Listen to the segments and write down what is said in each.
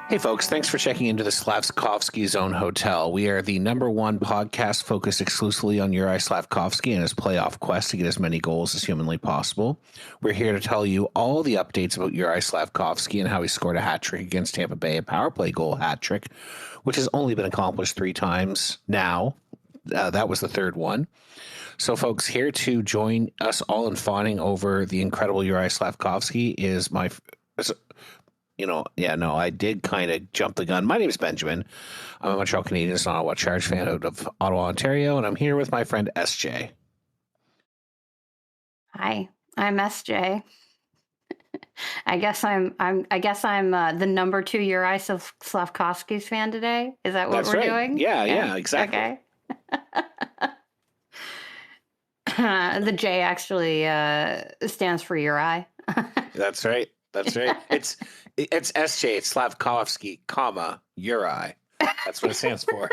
Hey, folks, thanks for checking into the Slavkovsky Zone Hotel. We are the #1 podcast focused exclusively on Uri Slavkovsky and his playoff quest to get as many goals as humanly possible. We're here to tell you all the updates about Uri Slavkovsky and how he scored a hat trick against Tampa Bay, a power play goal hat trick, which has only been accomplished 3 times now. That was the third one. So, folks, here to join us all in fawning over the incredible Uri Slavkovsky is my... I did kind of jump the gun. My name is Benjamin. I'm a Montreal Canadiens and Ottawa Charge fan out of Ottawa, Ontario, and I'm here with my friend SJ. Hi, I'm SJ. I guess I'm the #2 Uri Slavkovsky's fan today. Is that what we're doing? Yeah, exactly. Okay. The J actually stands for Uri. That's right. It's SJ. It's Slavkovsky, Uri. That's what it stands for.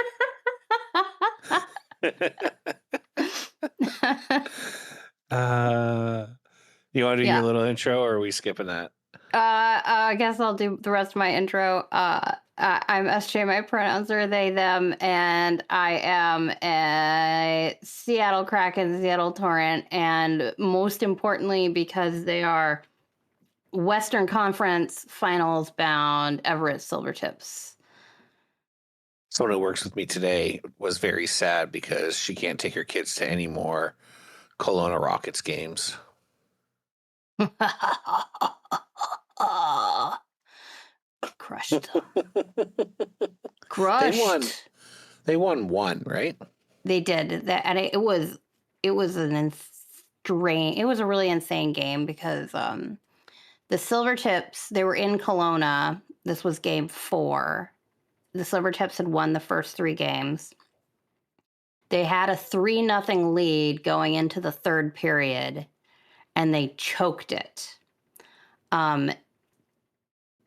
You want to do your little intro, or are we skipping that? I guess I'll do the rest of my intro. I'm SJ. My pronouns are they, them, and I am a Seattle Kraken, Seattle Torrent, and most importantly, because they are Western Conference Finals bound Everett Silvertips. Someone who works with me today was very sad because she can't take her kids to any more Kelowna Rockets games. Crushed. They won one, right? They did that, and it was a really insane game because the Silvertips, they were in Kelowna. This was game 4. The Silvertips had won the first 3 games. They had a 3-0 lead going into the third period, and they choked it.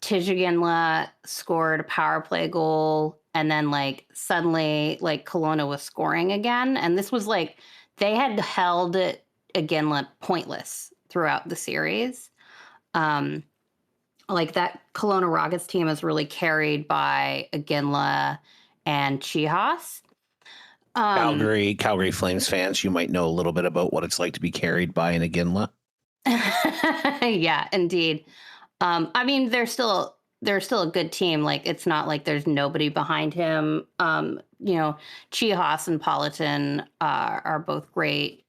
Tijagin scored a power play goal, and then suddenly Kelowna was scoring again. And this was they had held it Iginla pointless throughout the series. That Kelowna Rockets team is really carried by Iginla and Chihas. Calgary Flames fans, you might know a little bit about what it's like to be carried by an Iginla. Yeah, indeed. I mean, they're still a good team. It's not like there's nobody behind him. Chihas and Politan are both great.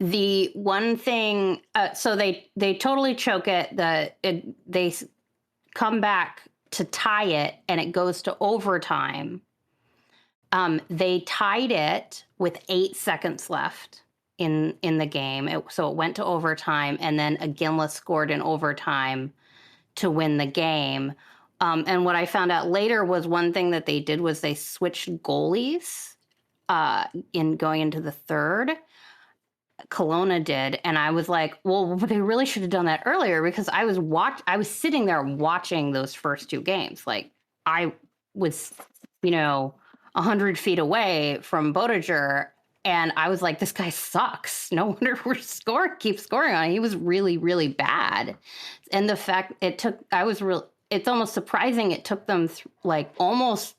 The one thing, so they totally choke it. They come back to tie it, and it goes to overtime. They tied it with 8 seconds left in the game, so it went to overtime, and then Iginla scored in overtime to win the game. And what I found out later was one thing that they did was they switched goalies in going into the third. Kelowna did, and I was like, well, they really should have done that earlier, because I was sitting there watching those first 2 games. I was 100 feet away from Bottiger, and I was like, this guy sucks. No wonder keep scoring on him. He was really, really bad. And the fact it's almost surprising it took them almost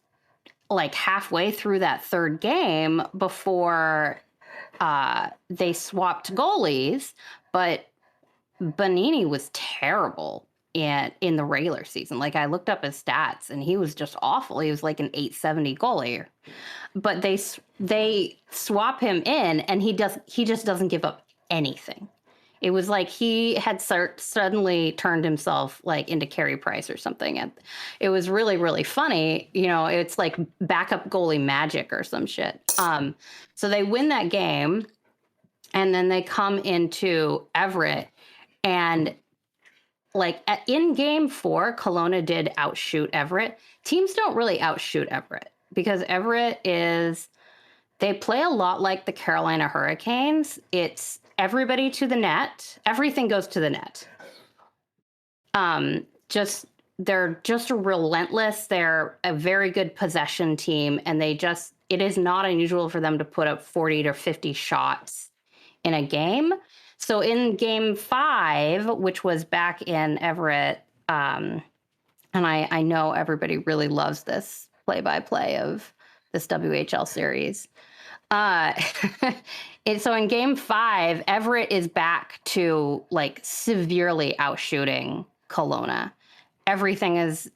halfway through that third game before they swapped goalies, but Bonini was terrible in the regular season. I looked up his stats, and he was just awful. He was an 870 goalie, but they swap him in, and he just doesn't give up anything. It was like he had suddenly turned himself into Carey Price or something. And it was really, really funny. It's like backup goalie magic or some shit. So they win that game, and then they come into Everett, and in game 4, Kelowna did outshoot Everett. Teams don't really outshoot Everett because Everett they play a lot like the Carolina Hurricanes. It's everybody to the net. Everything goes to the net. They're just relentless. They're a very good possession team, and it is not unusual for them to put up 40 to 50 shots in a game. So in game 5, which was back in Everett, and I know everybody really loves this play-by-play of this WHL series. So in game 5, Everett is back to like severely outshooting Kelowna. Everything is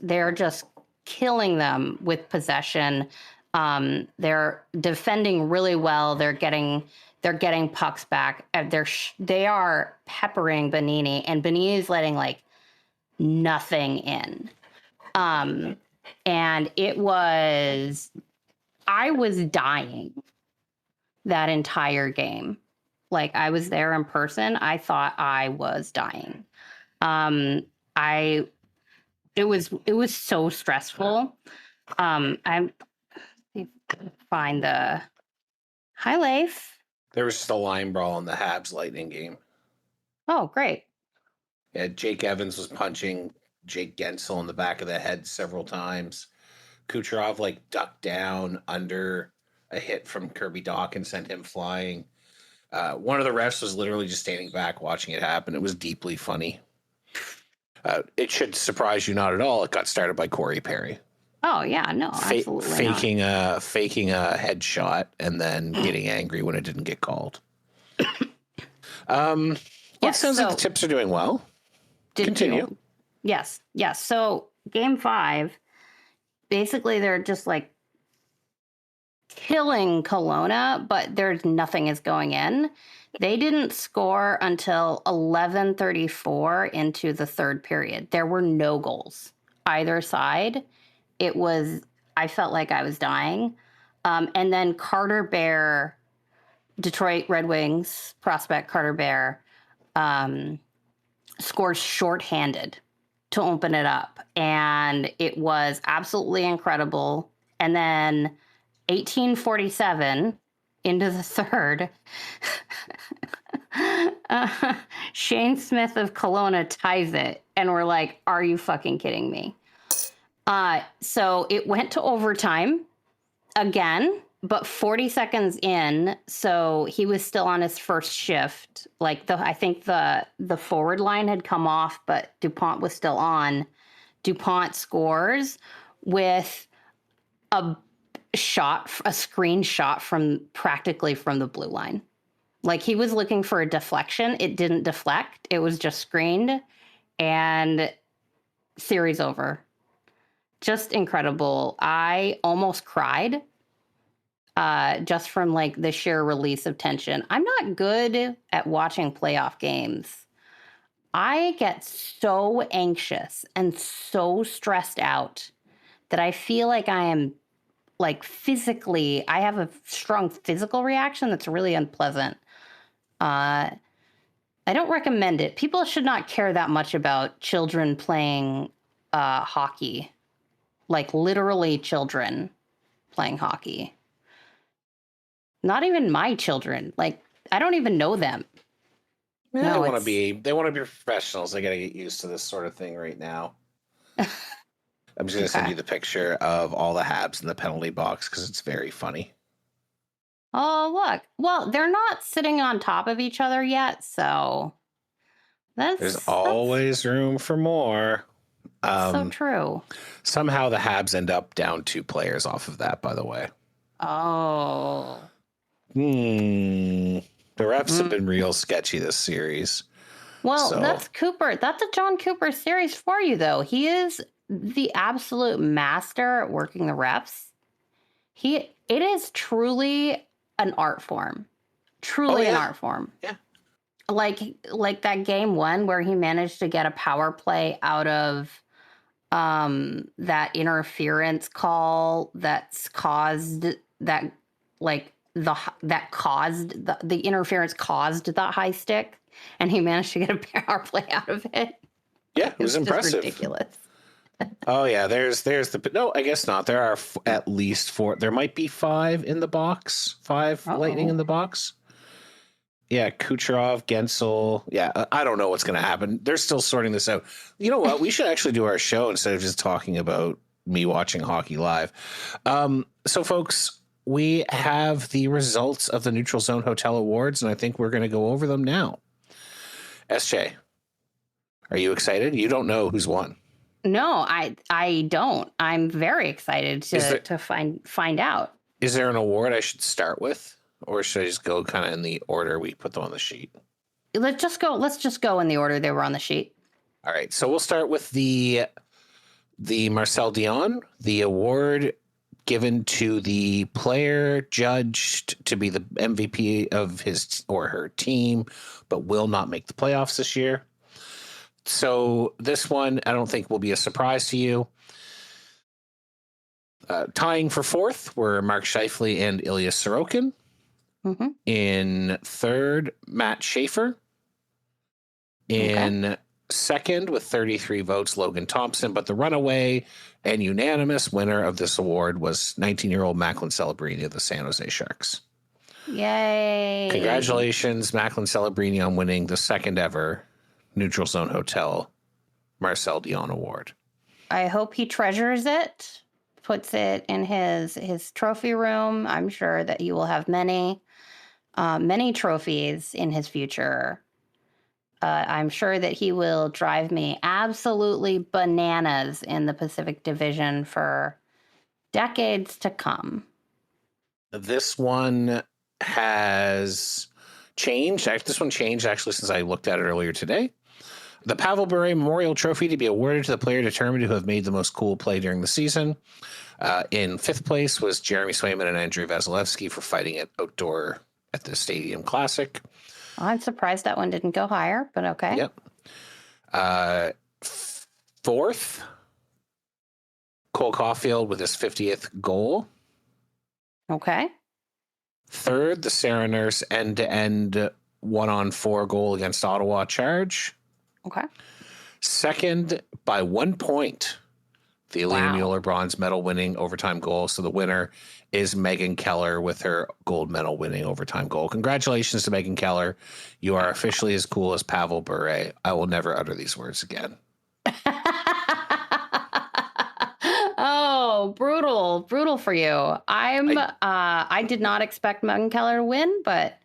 they're just killing them with possession. They're defending really well. They're getting pucks back. They are peppering Bonini, and Bonini is letting like nothing in. And I was dying that entire game. Like, I was there in person. I thought I was dying. It was so stressful. I'm find the hi, Leif. There was just a line brawl in the Habs Lightning game. Oh, great. Yeah, Jake Evans was punching Jake Gensel in the back of the head several times. Kucherov like ducked down under a hit from Kirby Dach and sent him flying. One of the refs was literally just standing back watching it happen. It was deeply funny. It should surprise you not at all. It got started by Corey Perry. Oh yeah, no, absolutely faking a headshot and then getting angry when it didn't get called. Sounds like the Tips are doing well. Continue. Yes. So game 5, basically they're just like killing Kelowna, but nothing is going in. They didn't score until 11:34 into the third period. There were no goals either side. I felt like I was dying. And then Carter Bear, Detroit Red Wings prospect Carter Bear, scores shorthanded to open it up. And it was absolutely incredible. And then 18:47 into the third, Shane Smith of Kelowna ties it. And we're like, are you fucking kidding me? So it went to overtime again, but 40 seconds in, so he was still on his first shift. Like I think the forward line had come off, but DuPont was still on. DuPont scores with a screenshot practically from the blue line. Like, he was looking for a deflection. It didn't deflect. It was just screened, and series over. Just incredible. I almost cried just from like the sheer release of tension. I'm not good at watching playoff games. I get so anxious and so stressed out that I feel like I am like physically, I have a strong physical reaction that's really unpleasant. I don't recommend it. People should not care that much about children playing hockey. Like, literally children playing hockey. Not even my children. Like, I don't even know them. Yeah, they want to be professionals. They got to get used to this sort of thing right now. I'm just going to send you the picture of all the Habs in the penalty box because it's very funny. Oh, look. Well, they're not sitting on top of each other yet, so there's always room for more. So true. Somehow the Habs end up down 2 players off of that, by the way. Oh. The refs have been real sketchy this series. Well, that's Cooper. That's a John Cooper series for you, though. He is the absolute master at working the refs. It is truly an art form. Truly an art form. Yeah. Like that game 1 where he managed to get a power play out of that interference call that's caused that, like, the interference caused the high stick, and he managed to get a power play out of it. Yeah, it was It's just impressive. ridiculous. Oh yeah, there's no, I guess not. There are at least 4. There might be 5 in the box. 5 Lightning in the box. Yeah, Kucherov, Gensel. Yeah, I don't know what's going to happen. They're still sorting this out. You know what? We should actually do our show instead of just talking about me watching hockey live. So, folks, we have the results of the Neutral Zone Hotel Awards, and I think we're going to go over them now. SJ, are you excited? You don't know who's won. No, I don't. I'm very excited to find out. Is there an award I should start with, or should I just go kind of in the order we put them on the sheet? Let's just go in the order they were on the sheet. All right, so we'll start with the Marcel Dion, the award given to the player judged to be the MVP of his or her team, but will not make the playoffs this year. So this one, I don't think will be a surprise to you. Tying for 4th were Mark Scheifele and Ilya Sorokin. Mm-hmm. In 3rd, Matt Schaefer. In 2nd, with 33 votes, Logan Thompson. But the runaway and unanimous winner of this award was 19-year-old Macklin Celebrini of the San Jose Sharks. Yay. Congratulations, Macklin Celebrini, on winning the 2nd ever Neutral Zone Hotel Marcel Dion Award. I hope he treasures it, puts it in his trophy room. I'm sure that he will have many trophies in his future. I'm sure that he will drive me absolutely bananas in the Pacific Division for decades to come. This one has changed. This one changed actually since I looked at it earlier today. The Pavel Bure Memorial Trophy to be awarded to the player determined to have made the most cool play during the season. In 5th place was Jeremy Swayman and Andrei Vasilevsky for fighting it outdoor at the Stadium Classic. I'm surprised that one didn't go higher, but okay. Yep. 4th, Cole Caulfield with his 50th goal. Okay. 3rd, the Sarah Nurse end-to-end 1-on-4 goal against Ottawa charge. Okay. 2nd, by 1 point, the Alina Mueller bronze medal winning overtime goal. So the winner is Megan Keller with her gold medal winning overtime goal. Congratulations to Megan Keller. You are officially as cool as Pavel Bure. I will never utter these words again. Oh, brutal for you. I did not expect Megan Keller to win, but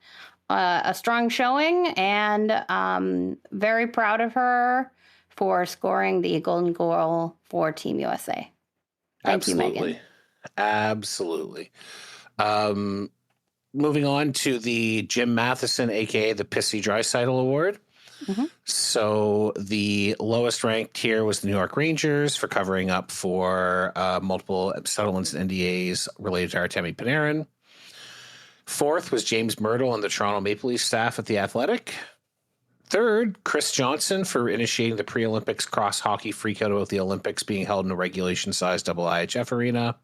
a strong showing, and very proud of her for scoring the golden goal for Team USA. Thank you, Megan. Absolutely. Moving on to the Jim Matheson, a.k.a. the Pissy Draisaitl Award. Mm-hmm. So the lowest ranked here was the New York Rangers for covering up for multiple settlements and NDAs related to Artemi Panarin. 4th was James Myrtle and the Toronto Maple Leafs staff at the Athletic. 3rd, Chris Johnson for initiating the pre-Olympics cross hockey freakout about the Olympics being held in a regulation-sized IIHF arena.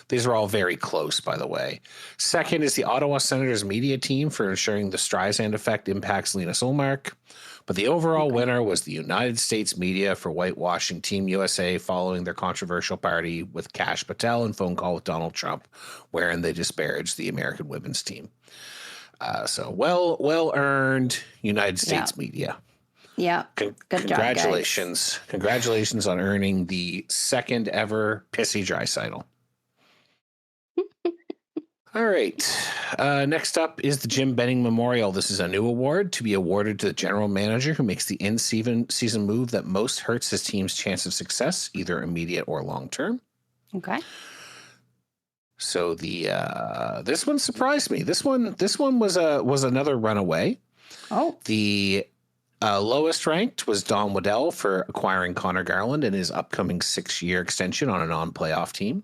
These are all very close, by the way. 2nd is the Ottawa Senators media team for ensuring the Streisand effect impacts Linus Ullmark. But the overall winner was the United States media for whitewashing Team USA following their controversial party with Kash Patel and phone call with Donald Trump, wherein they disparaged the American women's team. So well-earned United States media. Yeah. Good congratulations. Job, guys. Congratulations on earning the 2nd ever Pissy Draisaitl. All right. Next up is the Jim Benning Memorial. This is a new award to be awarded to the general manager who makes the in-season move that most hurts his team's chance of success, either immediate or long-term. Okay. So this one surprised me. This one was another runaway. Oh. The lowest ranked was Don Waddell for acquiring Connor Garland and his upcoming 6-year extension on a non-playoff team.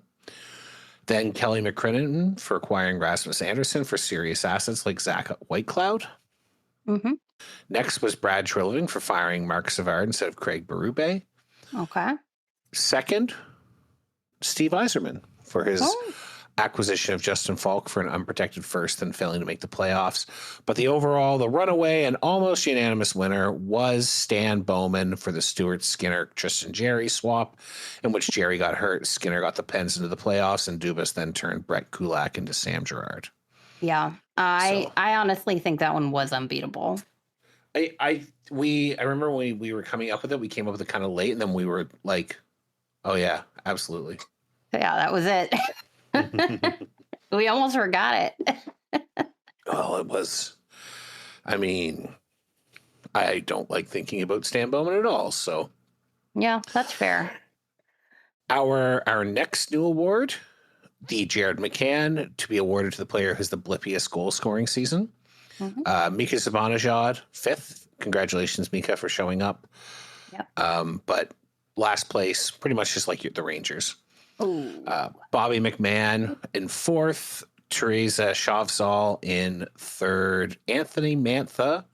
Then Kelly McCrimmon for acquiring Rasmus Anderson for serious assets like Zach Whitecloud. Mm-hmm. Next was Brad Treliving for firing Mark Savard instead of Craig Berube. Okay. 2nd, Steve Yzerman for his acquisition of Justin Falk for an unprotected first and failing to make the playoffs. But the runaway and almost unanimous winner was Stan Bowman for the Stuart Skinner Tristan Jerry swap, in which Jerry got hurt, Skinner got the Pens into the playoffs, and Dubas then turned Brett Kulak into Sam Girard. Yeah, I honestly think that one was unbeatable. I remember when we were coming up with it, we came up with it kind of late, and then we were like, oh yeah, absolutely. Yeah, that was it. We almost forgot it. Well, it was. I mean, I don't like thinking about Stan Bowman at all. So, yeah, that's fair. Our next new award, the Jared McCann, to be awarded to the player who's the blippiest goal scoring season. Mm-hmm. Mika Zibanejad, 5th. Congratulations, Mika, for showing up. Yep. But last place, pretty much just like the Rangers. Bobby McMahon in 4th, Teresa Shavsal in 3rd, Anthony Mantha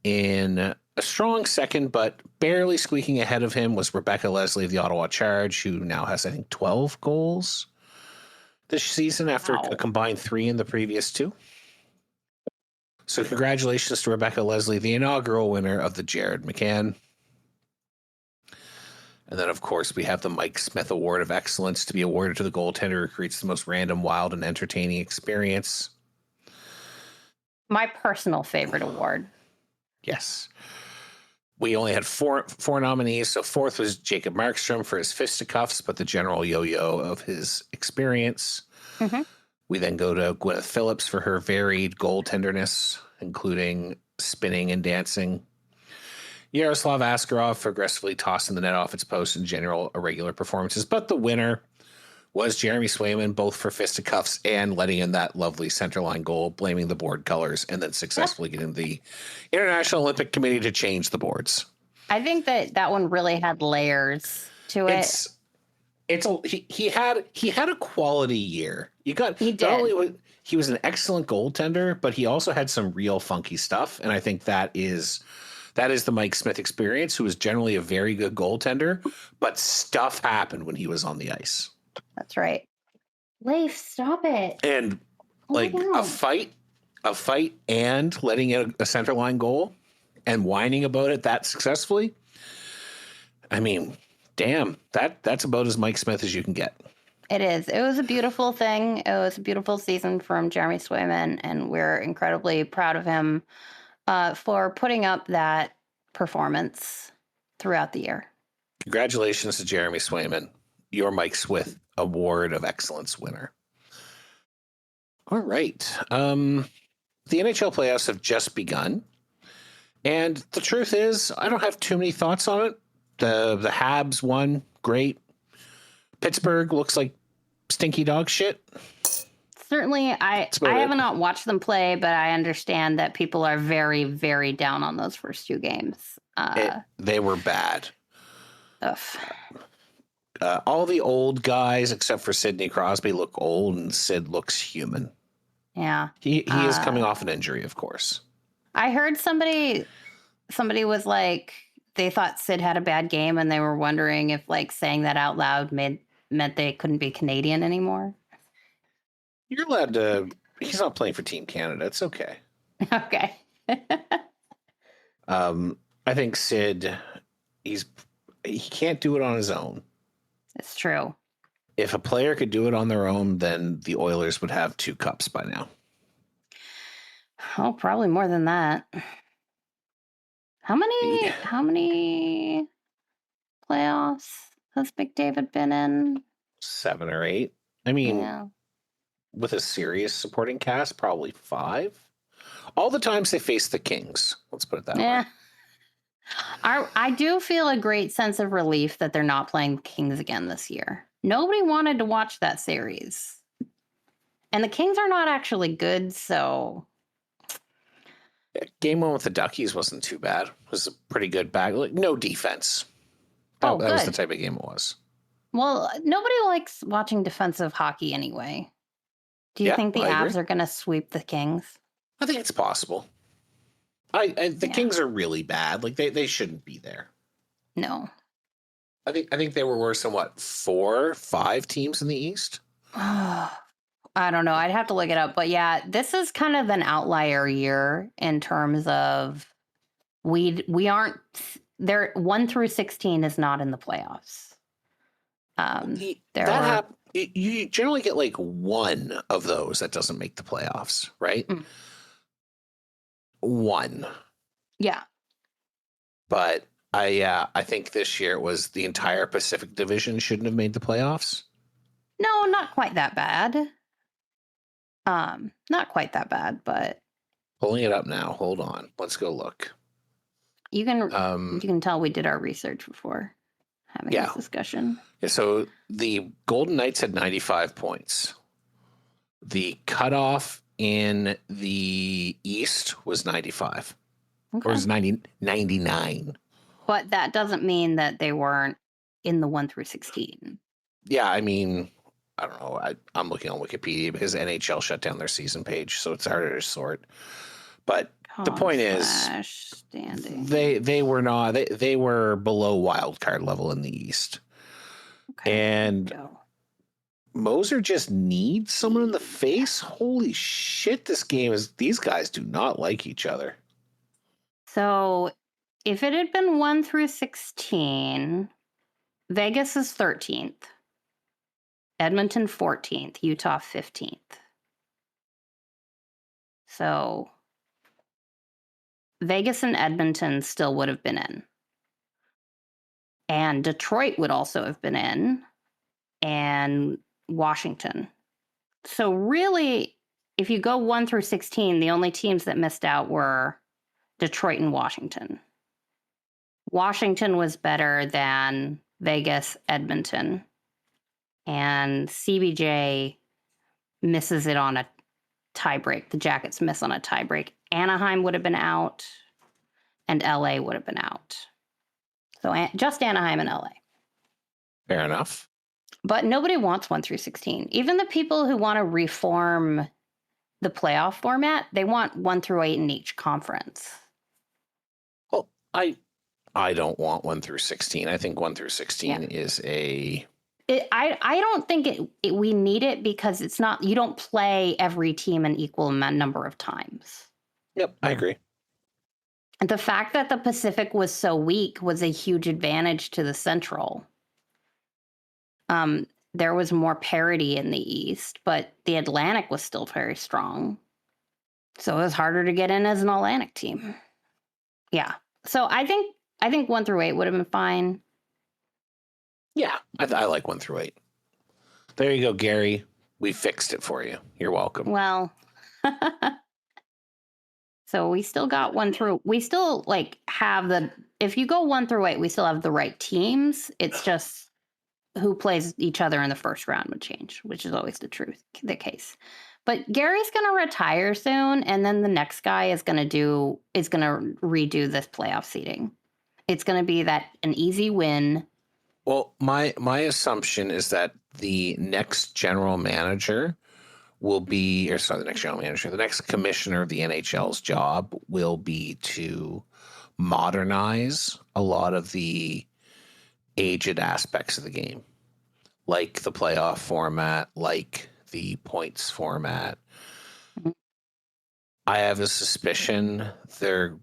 in a strong 2nd, but barely squeaking ahead of him was Rebecca Leslie of the Ottawa Charge, who now has, I think, 12 goals this season after a combined 3 in the previous 2. So congratulations to Rebecca Leslie, the inaugural winner of the Jared McCann. And then, of course, we have the Mike Smith Award of Excellence to be awarded to the goaltender who creates the most random, wild, and entertaining experience. My personal favorite award. Yes. We only had four nominees. So 4th was Jacob Markstrom for his fisticuffs, but the general yo-yo of his experience. Mm-hmm. We then go to Gwyneth Phillips for her varied goaltenderness, including spinning and dancing. Yaroslav Askarov for aggressively tossing the net off its post and general irregular performances. But the winner was Jeremy Swayman, both for fisticuffs and letting in that lovely centerline goal, blaming the board colors, and then successfully getting the International Olympic Committee to change the boards. I think that one really had layers to it. He had a quality year. He did. Not only he was an excellent goaltender, but he also had some real funky stuff, and I think that is the Mike Smith experience, who was generally a very good goaltender, but stuff happened when he was on the ice. That's right. Leif, stop it. And a fight and letting in a centerline goal and whining about it that successfully. I mean, damn, that's about as Mike Smith as you can get. It is. It was a beautiful thing. It was a beautiful season from Jeremy Swayman, and we're incredibly proud of him for putting up that performance throughout the year. Congratulations to Jeremy Swayman, your Mike Smith Award of Excellence winner. All right. The NHL playoffs have just begun, and the truth is, I don't have too many thoughts on it. The Habs won, great. Pittsburgh looks like stinky dog shit. Certainly, I have not watched them play, but I understand that people are very, very down on those first 2 games. They were bad. Ugh. All the old guys, except for Sidney Crosby, look old, and Sid looks human. Yeah. He is coming off an injury, of course. I heard somebody was like, they thought Sid had a bad game, and they were wondering if saying that out loud meant they couldn't be Canadian anymore. You're allowed to. He's not playing for Team Canada. It's okay. Okay. I think Sid, he can't do it on his own. It's true. If a player could do it on their own, then the Oilers would have 2 cups by now. Oh, probably more than that. How many playoffs has McDavid been in? 7 or 8. I mean, with a serious supporting cast, probably 5. All the times they face the Kings. Let's put it that way. I do feel a great sense of relief that they're not playing the Kings again this year. Nobody wanted to watch that series. And the Kings are not actually good, so... Game 1 with the Duckies wasn't too bad. It was a pretty good bag. No defense. That was the type of game it was. Well, nobody likes watching defensive hockey anyway. Do you think the Avs are going to sweep the Kings? I think it's possible. The Kings are really bad. They shouldn't be there. No. I think they were worse than 4, 5 teams in the East. I don't know. I'd have to look it up. But yeah, this is kind of an outlier year in terms of we aren't there. 1 through 16 is not in the playoffs. You generally get like one of those that doesn't make the playoffs, right? One. Yeah. But I think this year it was the entire Pacific Division shouldn't have made the playoffs. No, not quite that bad. Not quite that bad, but pulling it up now. Hold on. Let's go look. You can tell we did our research before having this discussion. Yeah, so the Golden Knights had 95 points. The cutoff in the East was 95. Okay. Or was 99. But that doesn't mean that they weren't in the 1 through 16. Yeah, I mean, I don't know. I'm looking on Wikipedia because NHL shut down their season page, so it's harder to sort. But the point is, standing. they were not. They were below wild card level in the East. Okay, and Moser just needs someone in the face. Holy shit! These guys do not like each other. So, if it had been 1 through 16, Vegas is 13th, Edmonton 14th, Utah 15th. So Vegas and Edmonton still would have been in. And Detroit would also have been in. And Washington. So really, if you go 1 through 16, the only teams that missed out were Detroit and Washington. Washington was better than Vegas, Edmonton. And CBJ misses it on a tiebreak. The Jackets miss on a tiebreak. Anaheim would have been out, and LA would have been out. So just Anaheim and LA. Fair enough. But nobody wants 1 through 16. Even the people who want to reform the playoff format, they want 1 through 8 in each conference. Well, I don't want 1 through 16. I think 1 through 16 is a... I don't think we need it because it's not, you don't play every team an equal number of times. Yep, I agree. The fact that the Pacific was so weak was a huge advantage to the Central. There was more parity in the East, but the Atlantic was still very strong. So it was harder to get in as an Atlantic team. Yeah. So I think 1 through 8 would have been fine. Yeah, I like 1 through 8. There you go, Gary. We fixed it for you. You're welcome. Well, so we still got 1 through. We still have if you go 1 through 8, we still have the right teams. It's just who plays each other in the first round would change, which is always the case. But Gary's going to retire soon, and then the next guy is going to redo this playoff seeding. It's going to be an easy win. Well, my assumption is that the next general manager the next commissioner of the NHL's job will be to modernize a lot of the aged aspects of the game, like the playoff format, like the points format. Mm-hmm. I have a suspicion they're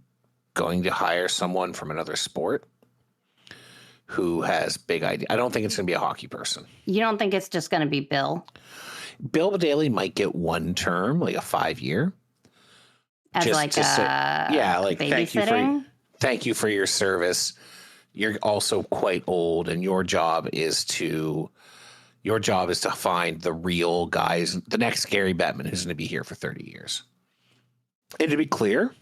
going to hire someone from another sport who has big ideas. I don't think it's going to be a hockey person. You don't think it's just going to be Bill? Bill Daly might get one term, like a 5-year. As babysitting? Thank you for your service. You're also quite old, and your job is to find the real guys, the next Gary Bettman, who's going to be here for 30 years. And to be clear,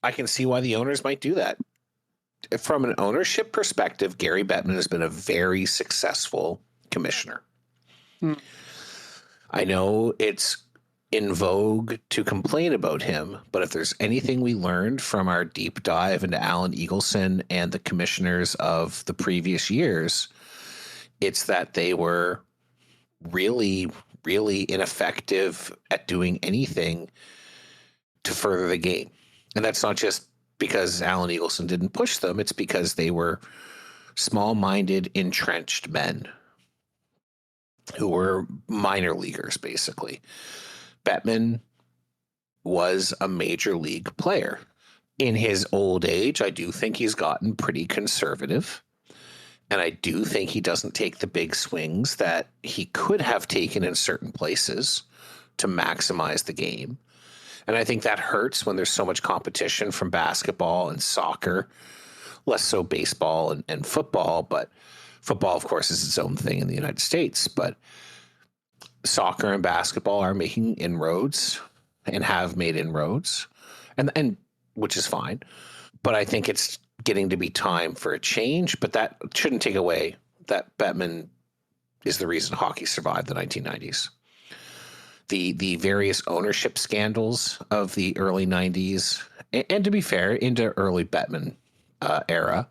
I can see why the owners might do that. From an ownership perspective, Gary Bettman has been a very successful commissioner. I know it's in vogue to complain about him, but if there's anything we learned from our deep dive into Alan Eagleson and the commissioners of the previous years, it's that they were really, really ineffective at doing anything to further the game. And that's not just because Alan Eagleson didn't push them. It's because they were small-minded, entrenched men. who were minor leaguers, basically. Bettman was a major league player. In his old age, I do think he's gotten pretty conservative. And I do think he doesn't take the big swings that he could have taken in certain places to maximize the game. And I think that hurts when there's so much competition from basketball and soccer, less so baseball and football. But football, of course, is its own thing in the United States. But soccer and basketball are making inroads and have made inroads, and which is fine. But I think it's getting to be time for a change. But that shouldn't take away that Bettman is the reason hockey survived the 1990s. The various ownership scandals of the early 90s, and to be fair, into early Bettman era,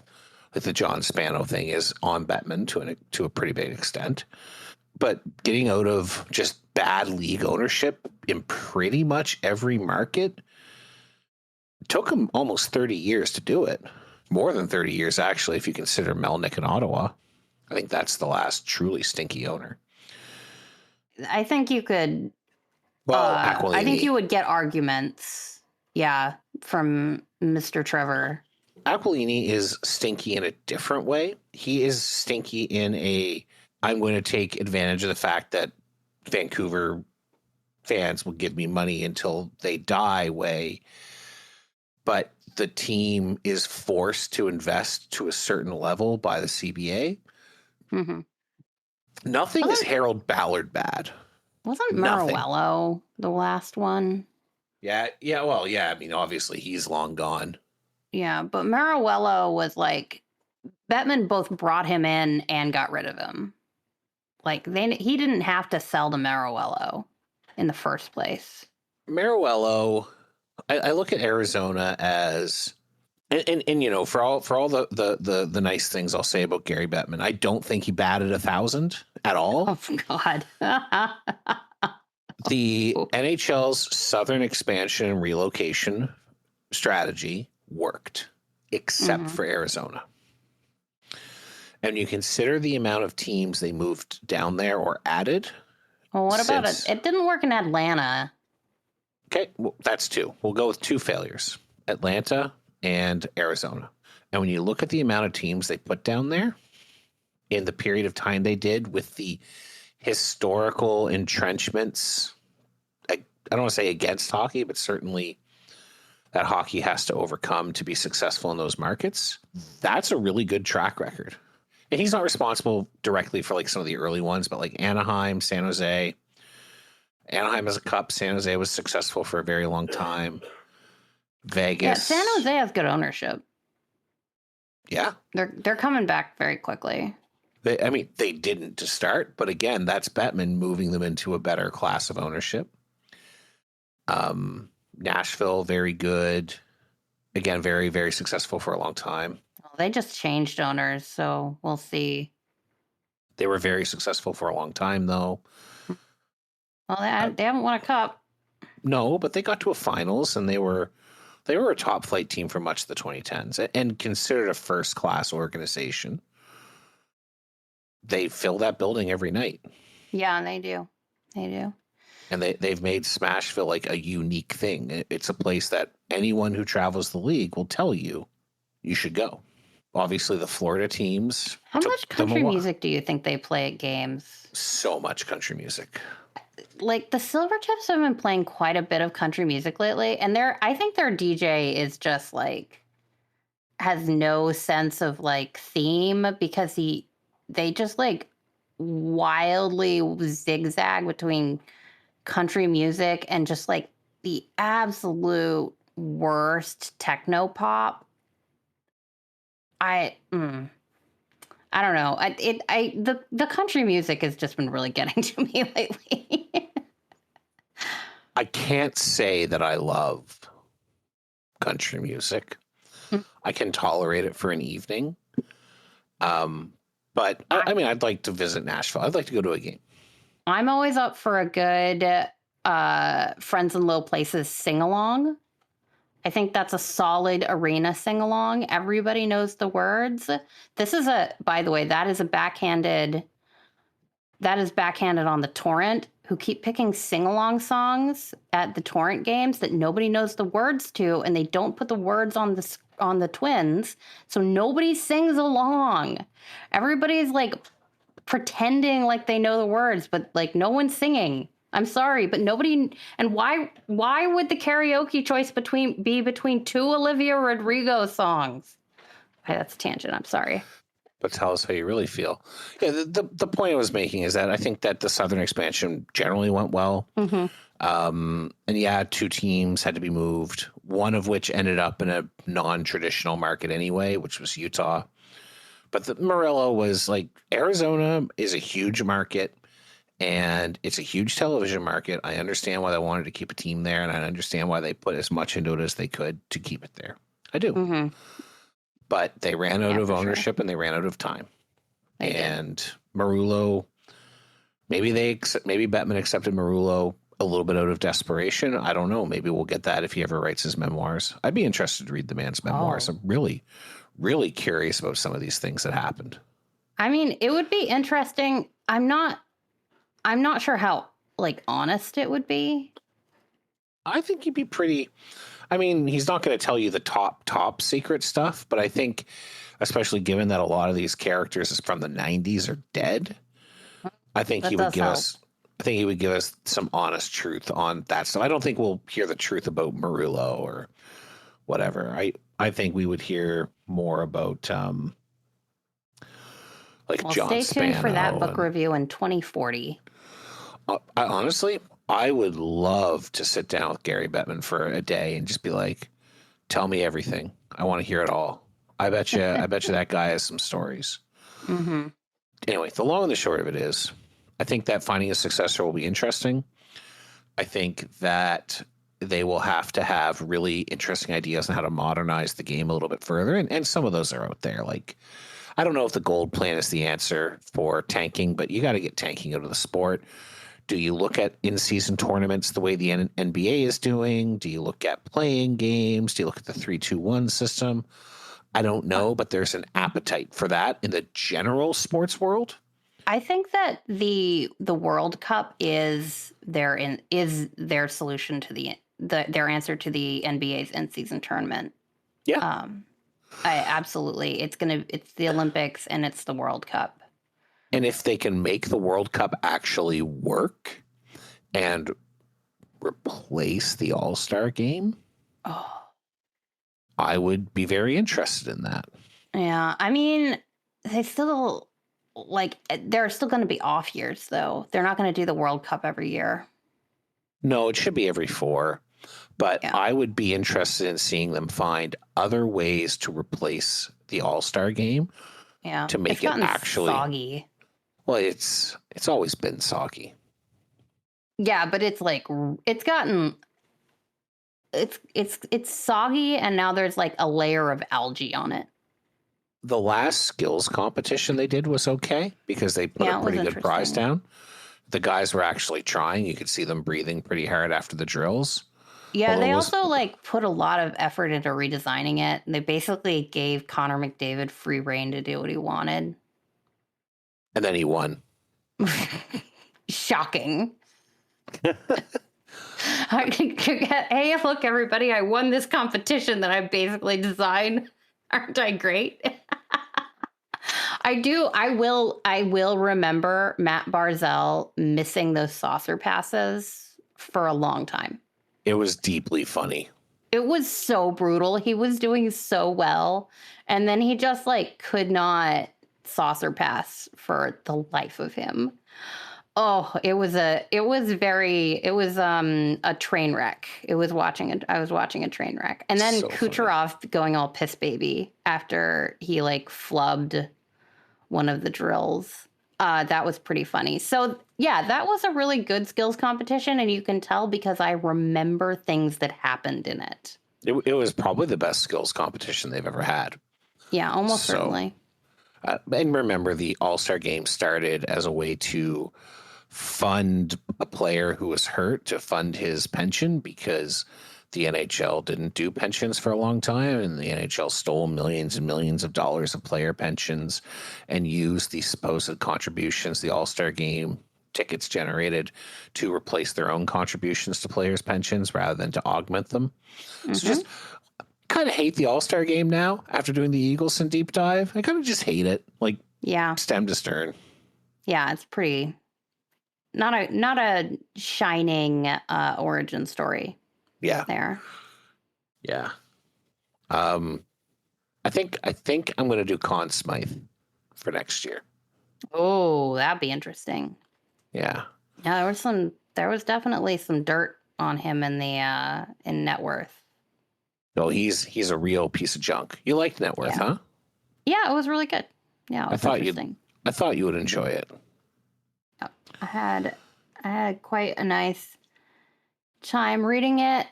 like the John Spano thing is on Bettman to a pretty big extent. But getting out of just bad league ownership in pretty much every market took him almost 30 years to do it. More than 30 years, actually, if you consider Melnick and Ottawa. I think that's the last truly stinky owner. I think you could. Well, I think you would get arguments, from Mr. Trevor. Aquilini is stinky in a different way. He is stinky in a, I'm going to take advantage of the fact that Vancouver fans will give me money until they die way. But the team is forced to invest to a certain level by the CBA. Mm-hmm. Nothing is Harold Ballard bad. Wasn't Maruello the last one? Yeah. Well, yeah. I mean, obviously he's long gone. Yeah, but Maruello was like, Bettman both brought him in and got rid of him. Like he didn't have to sell to Maruello in the first place. Maruello, I look at Arizona as, and you know, for all the nice things I'll say about Gary Bettman, I don't think he batted 1,000 at all. Oh God. The NHL's Southern expansion and relocation strategy worked, except for Arizona. And you consider the amount of teams they moved down there or added. Well, what about it? It didn't work in Atlanta. Okay, well, that's two. We'll go with two failures, Atlanta and Arizona. And when you look at the amount of teams they put down there in the period of time they did with the historical entrenchments, I don't want to say against hockey, but certainly that hockey has to overcome to be successful in those markets, that's a really good track record. And he's not responsible directly for like some of the early ones, but like Anaheim, San Jose. Anaheim has a cup. San Jose was successful for a very long time. Vegas. Yeah, San Jose has good ownership. Yeah. They're coming back very quickly. They didn't to start, but again, that's Bettman moving them into a better class of ownership. Nashville, very good. Again, very, very successful for a long time. Well, they just changed owners, so we'll see. They were very successful for a long time, though. Well, they haven't won a cup. No, but they got to a finals, and they were a top flight team for much of the 2010s and considered a first class organization. They fill that building every night. Yeah, they do. They do. And they've made Smashville like a unique thing. It's a place that anyone who travels the league will tell you should go. Obviously, the Florida teams. How much country music do you think they play at games? So much country music. Like the Silvertips have been playing quite a bit of country music lately, and I think their DJ is just like has no sense of like theme because they just like wildly zigzag between country music and just like the absolute worst techno pop. I don't know. The country music has just been really getting to me lately. I can't say that I love country music. I can tolerate it for an evening. But I'd like to visit Nashville. I'd like to go to a game. I'm always up for a good Friends in Low Places sing-along. I think that's a solid arena sing-along. Everybody knows the words. By the way, that is a backhanded that is backhanded on the torrent, who keep picking sing-along songs at the torrent games that nobody knows the words to, and they don't put the words on the twins, so nobody sings along. Everybody's like pretending like they know the words, but like no one's singing. I'm sorry, but nobody. And why would the karaoke choice be between two Olivia Rodrigo songs? Okay, that's a tangent. I'm sorry. But tell us how you really feel. Yeah, the point I was making is that I think that the Southern expansion generally went well. Mm-hmm. And yeah, 2 teams had to be moved, one of which ended up in a non-traditional market anyway, which was Utah. But the Murillo was like, Arizona is a huge market, and it's a huge television market. I understand why they wanted to keep a team there, and I understand why they put as much into it as they could to keep it there. I do. Mm-hmm. But they ran out of ownership, and they ran out of time. And Murillo, maybe Bettman accepted Murillo a little bit out of desperation. I don't know. Maybe we'll get that if he ever writes his memoirs. I'd be interested to read the man's memoirs. I'm really, really curious about some of these things that happened. I mean, it would be interesting. I'm not sure how like honest it would be. I think he'd be pretty. I mean, he's not going to tell you the top secret stuff, but I think, especially given that a lot of these characters from the 90s are dead, I think he would give us. I think he would give us some honest truth on that stuff. I don't think we'll hear the truth about Murillo or whatever. I think we would hear more about John stay Spano tuned for that book review in 2040. I would love to sit down with Gary Bettman for a day and just be like, tell me everything. I want to hear it all. I bet you that guy has some stories. Mm-hmm. Anyway, the long and the short of it is, I think that finding a successor will be interesting. I think that they will have to have really interesting ideas on how to modernize the game a little bit further. And some of those are out there. Like, I don't know if the gold plan is the answer for tanking, but you got to get tanking out of the sport. Do you look at in-season tournaments the way the NBA is doing? Do you look at playing games? Do you look at the 3-2-1 system? I don't know, but there's an appetite for that in the general sports world. I think that the World Cup is their solution to their answer to the NBA's in-season tournament. Yeah. Absolutely. It's the Olympics and it's the World Cup. And if they can make the World Cup actually work and replace the All-Star game, I would be very interested in that. Yeah. I mean, they're still going to be off years, though. They're not going to do the World Cup every year. No, it should be every 4. But yeah. I would be interested in seeing them find other ways to replace the All-Star game. Yeah. To make it actually soggy. Well, it's always been soggy. Yeah, but it's soggy, and now there's like a layer of algae on it. The last skills competition they did was okay because they put a pretty good prize down. The guys were actually trying. You could see them breathing pretty hard after the drills. Yeah, they also put a lot of effort into redesigning it. They basically gave Connor McDavid free reign to do what he wanted. And then he won. Shocking. Hey, look, everybody, I won this competition that I basically designed. Aren't I great? I will remember Matt Barzal missing those saucer passes for a long time. It was deeply funny. It was so brutal. He was doing so well. And then he just could not saucer pass for the life of him. Oh, it was a train wreck. I was watching a train wreck. And then so Kucherov funny. Going all piss baby after he flubbed one of the drills. That was pretty funny. So yeah, that was a really good skills competition. And you can tell because I remember things that happened in it. It was probably the best skills competition they've ever had. Yeah, almost certainly. And remember, the All-Star game started as a way to fund a player who was hurt, to fund his pension, because the NHL didn't do pensions for a long time, and the NHL stole millions and millions of dollars of player pensions and used the supposed contributions, the All-Star game tickets generated, to replace their own contributions to players' pensions rather than to augment them. So just kind of hate the All-Star game now after doing the Eagleson deep dive. I kind of just hate it, like stem to stern. Yeah, it's pretty not a shining origin story. Yeah. There. Yeah. I think I'm going to do Conn Smythe for next year. Oh, that'd be interesting. Yeah. Yeah, there was definitely some dirt on him in the in Net Worth. No, he's a real piece of junk. You liked Net Worth, huh? Yeah, it was really good. Yeah, it was interesting. I thought you would enjoy it. Yeah, I had quite a nice time reading it.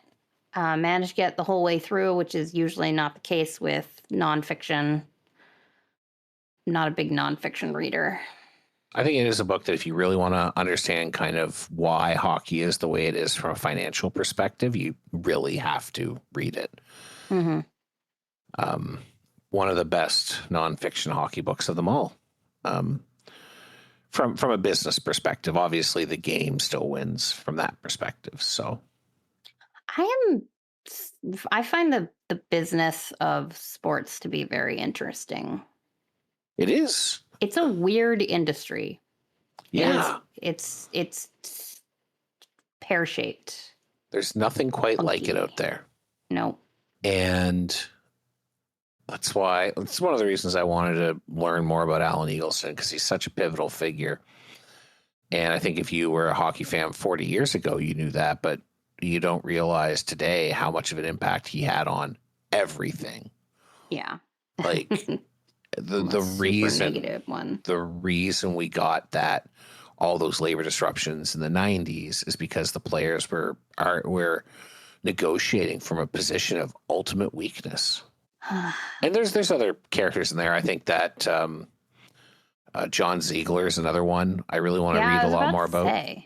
Managed to get the whole way through, which is usually not the case with nonfiction. Not a big nonfiction reader. I think it is a book that if you really want to understand kind of why hockey is the way it is from a financial perspective, you really have to read it. Mm-hmm. One of the best nonfiction hockey books of them all. From a business perspective, obviously the game still wins from that perspective. So I find the business of sports to be very interesting. It is. It's a weird industry. Yeah. It's pear-shaped. There's nothing quite funky. like it out there. No. And it's one of the reasons I wanted to learn more about Alan Eagleson, because he's such a pivotal figure. And I think if you were a hockey fan 40 years ago, you knew that, but you don't realize today how much of an impact he had on everything. Yeah. Like the reason negative one. The reason we got that all those labor disruptions in the 90s is because the players were negotiating from a position of ultimate weakness. And there's other characters in there. I think that John Ziegler is another one I really want to read a lot more about.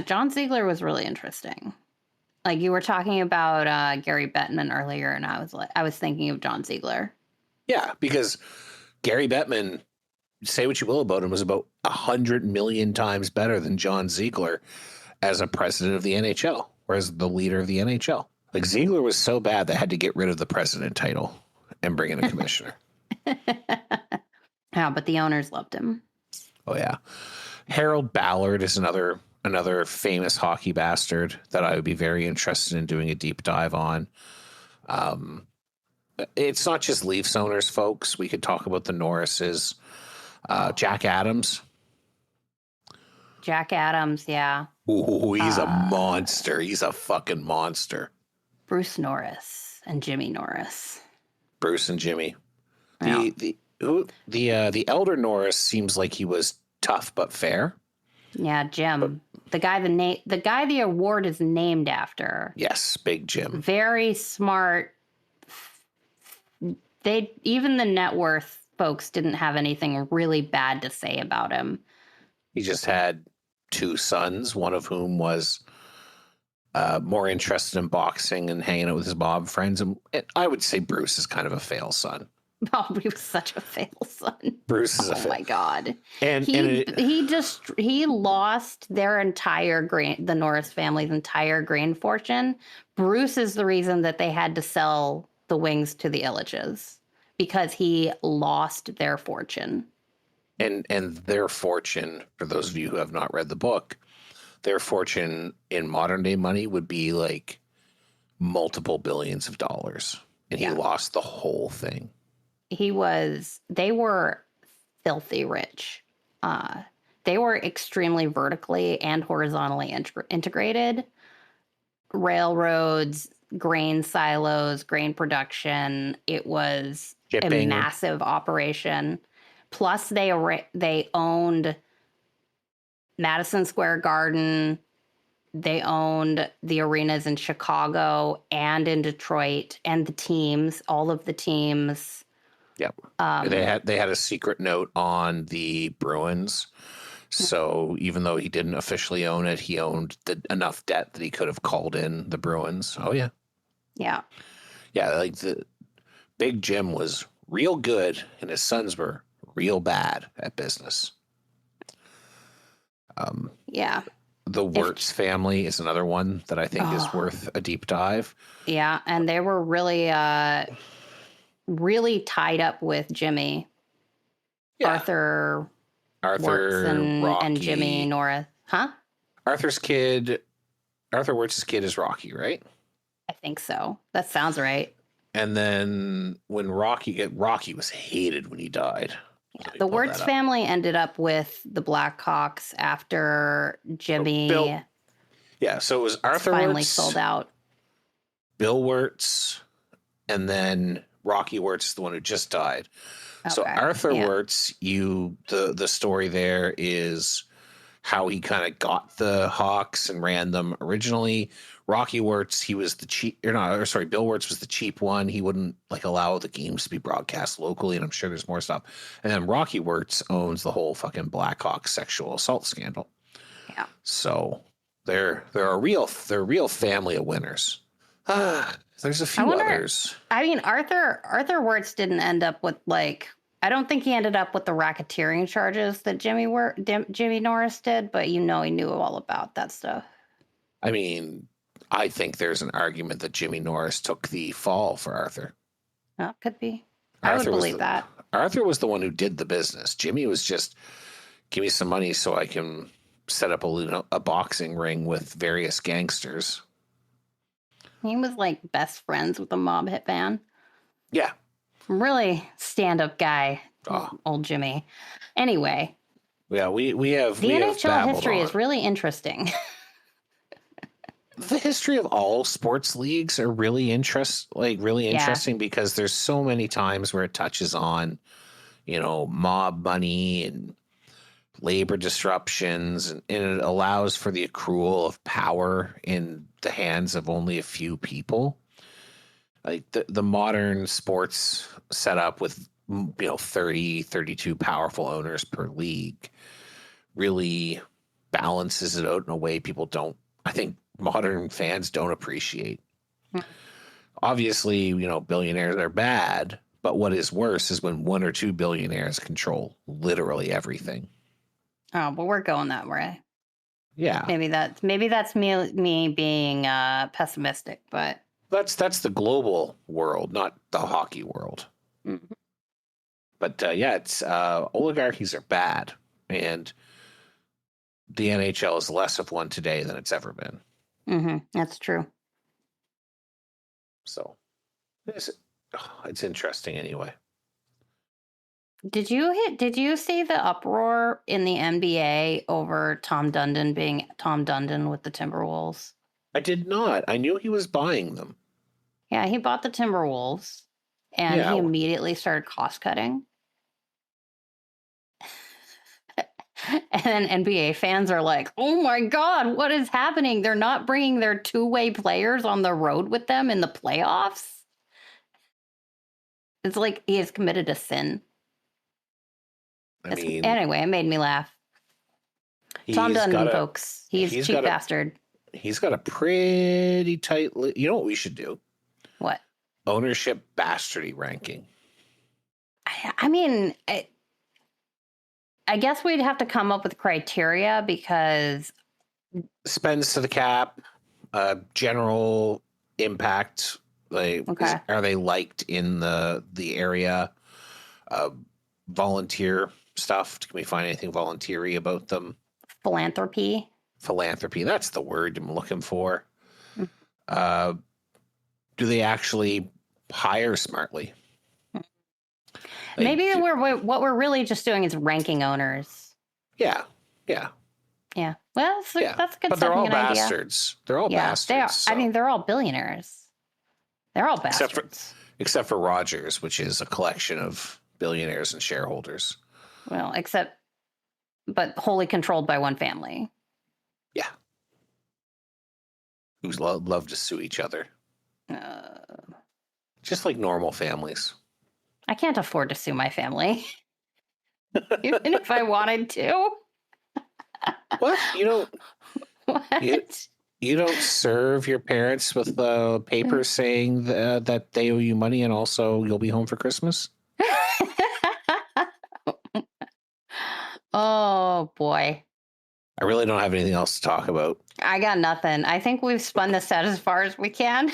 John Ziegler was really interesting. Like you were talking about Gary Bettman earlier, and I was thinking of John Ziegler. Yeah, because Gary Bettman, say what you will about him, was about 100 million times better than John Ziegler as a president of the NHL, or as the leader of the NHL. Like Ziegler was so bad they had to get rid of the president title and bring in a commissioner. Yeah, but the owners loved him. Oh yeah, Harold Ballard is another famous hockey bastard that I would be very interested in doing a deep dive on. It's not just Leafs owners, folks. We could talk about the Norrises. Jack Adams. Jack Adams, yeah. Ooh, he's a monster. He's a fucking monster. Bruce Norris and Jimmy Norris. Bruce and Jimmy. Yeah. The elder Norris seems like he was tough but fair. Yeah, Jim. The guy the award is named after. Yes, Big Jim. Very smart. Even the net worth folks didn't have anything really bad to say about him. He just had two sons, one of whom was more interested in boxing and hanging out with his mob friends. And I would say Bruce is kind of a fail son. Oh, he was such a fail son. Bruce is a fail. Oh my God. And he lost the Norris family's entire grain fortune. Bruce is the reason that they had to sell the Wings to the Illiches, because he lost their fortune. And their fortune, for those of you who have not read the book, their fortune in modern day money would be like multiple billions of dollars. And he lost the whole thing. They were filthy rich. They were extremely vertically and horizontally integrated. Railroads, grain silos, grain production. It was Shipping. A massive operation. Plus, they owned Madison Square Garden. They owned the arenas in Chicago and in Detroit, and the teams, all of the teams. Yep. They had a secret note on the Bruins. So even though he didn't officially own it, he owned enough debt that he could have called in the Bruins. Oh, yeah. Yeah. Yeah, like the Big Jim was real good, and his sons were real bad at business. Yeah. The If Wirtz family is another one that I think is oh, worth a deep dive. yeah, and they were really tied up with Jimmy, Yeah, Arthur Wirtz Arthur, and Jimmy Rocky. Norris. Huh? Arthur's kid, Arthur Wirtz's kid is Rocky, right? I think so. That sounds right. And then when Rocky was hated when he died. Yeah. Let me The pull that Wirtz up. family ended up with the Blackhawks after So Bill, Jimmy yeah, so it was Arthur finally Wirtz, sold out. Bill Wirtz, and then Rocky Wirtz is the one who just died. So Okay. Arthur Yeah. Wirtz, the story there is how he kind of got the Hawks and ran them originally. Rocky Wirtz, he was the cheap, Bill Wirtz was the cheap one. He wouldn't like allow the games to be broadcast locally, and I'm sure there's more stuff. And then Rocky Wirtz owns the whole fucking Blackhawks sexual assault scandal. Yeah. So they're a real family of winners. There's a I few wonder. others. I mean, Arthur Wirtz didn't end up with I don't think he ended up with the racketeering charges that Jimmy Norris did, but he knew all about that stuff. I mean, I think there's an argument that Jimmy Norris took the fall for Arthur. Oh, could be. I would believe that. Arthur was the one who did the business. Jimmy was just, give me some money so I can set up a boxing ring with various gangsters. He was like best friends with the mob hitman. Yeah. Really stand-up guy, Oh. old Jimmy. Anyway. Yeah, we have the we NHL have history on. is really interesting. The history of all sports leagues are really interesting because there's so many times where it touches on, mob money and labor disruptions, and it allows for the accrual of power in the hands of only a few people. Like the modern sports setup with 30, 32 powerful owners per league really balances it out in a way people don't, I think modern fans don't appreciate. Obviously, billionaires are bad, but what is worse is when one or two billionaires control literally everything. Oh, but we're going that way. Yeah. Maybe that's me being pessimistic, but That's the global world, not the hockey world. Mm-hmm. But it's oligarchies are bad, and the NHL is less of one today than it's ever been. Mm-hmm. That's true. So it's interesting anyway. Did you see the uproar in the NBA over Tom Dundon being Tom Dundon with the Timberwolves? I did not. I knew he was buying them. Yeah, he bought the Timberwolves, and he immediately started cost cutting. And then NBA fans are like, "Oh my God, what is happening? They're not bringing their two-way players on the road with them in the playoffs." It's like he has committed a sin. Anyway, it made me laugh. Tom Dundon, folks. He's a cheap bastard. He's got a pretty tight... You know what we should do? What? Ownership bastardy ranking. I mean, I guess we'd have to come up with criteria because... Spends to the cap, general impact. Are they liked in the area? Volunteer stuff. Can we find anything volunteer-y about them? Philanthropy. That's the word I'm looking for. Mm-hmm. Do they actually hire smartly? Maybe what we're really just doing is ranking owners. Yeah. Well, that's a good. But they're all bastards. Idea. They're all bastards. They are. So. I mean, they're all billionaires. They're all bastards. Except for Rogers, which is a collection of billionaires and shareholders. Well, but wholly controlled by one family. Yeah. Who's love to sue each other. Just like normal families. I can't afford to sue my family. Even if I wanted to. What? What? You don't serve your parents with papers saying that they owe you money and also you'll be home for Christmas? Oh, boy. I really don't have anything else to talk about. I got nothing. I think we've spun this out as far as we can.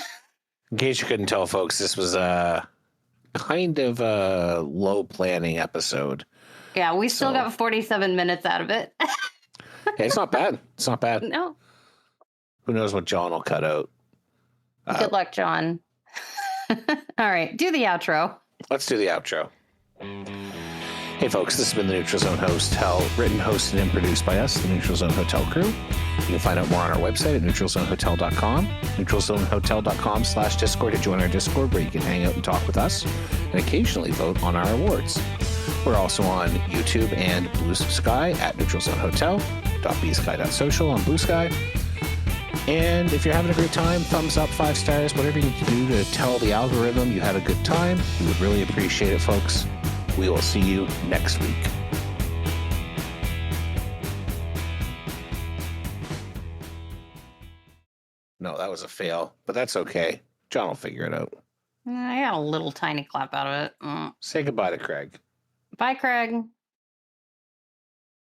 In case you couldn't tell, folks, this was a kind of a low planning episode. Yeah, we still got 47 minutes out of it. Hey, it's not bad. It's not bad. No. Who knows what John will cut out? Good luck, John. All right, do the outro. Let's do the outro. Hey, folks, this has been the Neutral Zone Hotel, written, hosted, and produced by us, the Neutral Zone Hotel crew. You can find out more on our website at neutralzonehotel.com, neutralzonehotel.com/Discord to join our Discord, where you can hang out and talk with us, and occasionally vote on our awards. We're also on YouTube and Bluesky at neutralzonehotel.bsky.social on Bluesky. And if you're having a great time, thumbs up, 5 stars, whatever you can do to tell the algorithm you had a good time. We would really appreciate it, folks. We will see you next week. No, that was a fail, but that's okay. John will figure it out. I got a little tiny clap out of it. Say goodbye to Craig. Bye, Craig.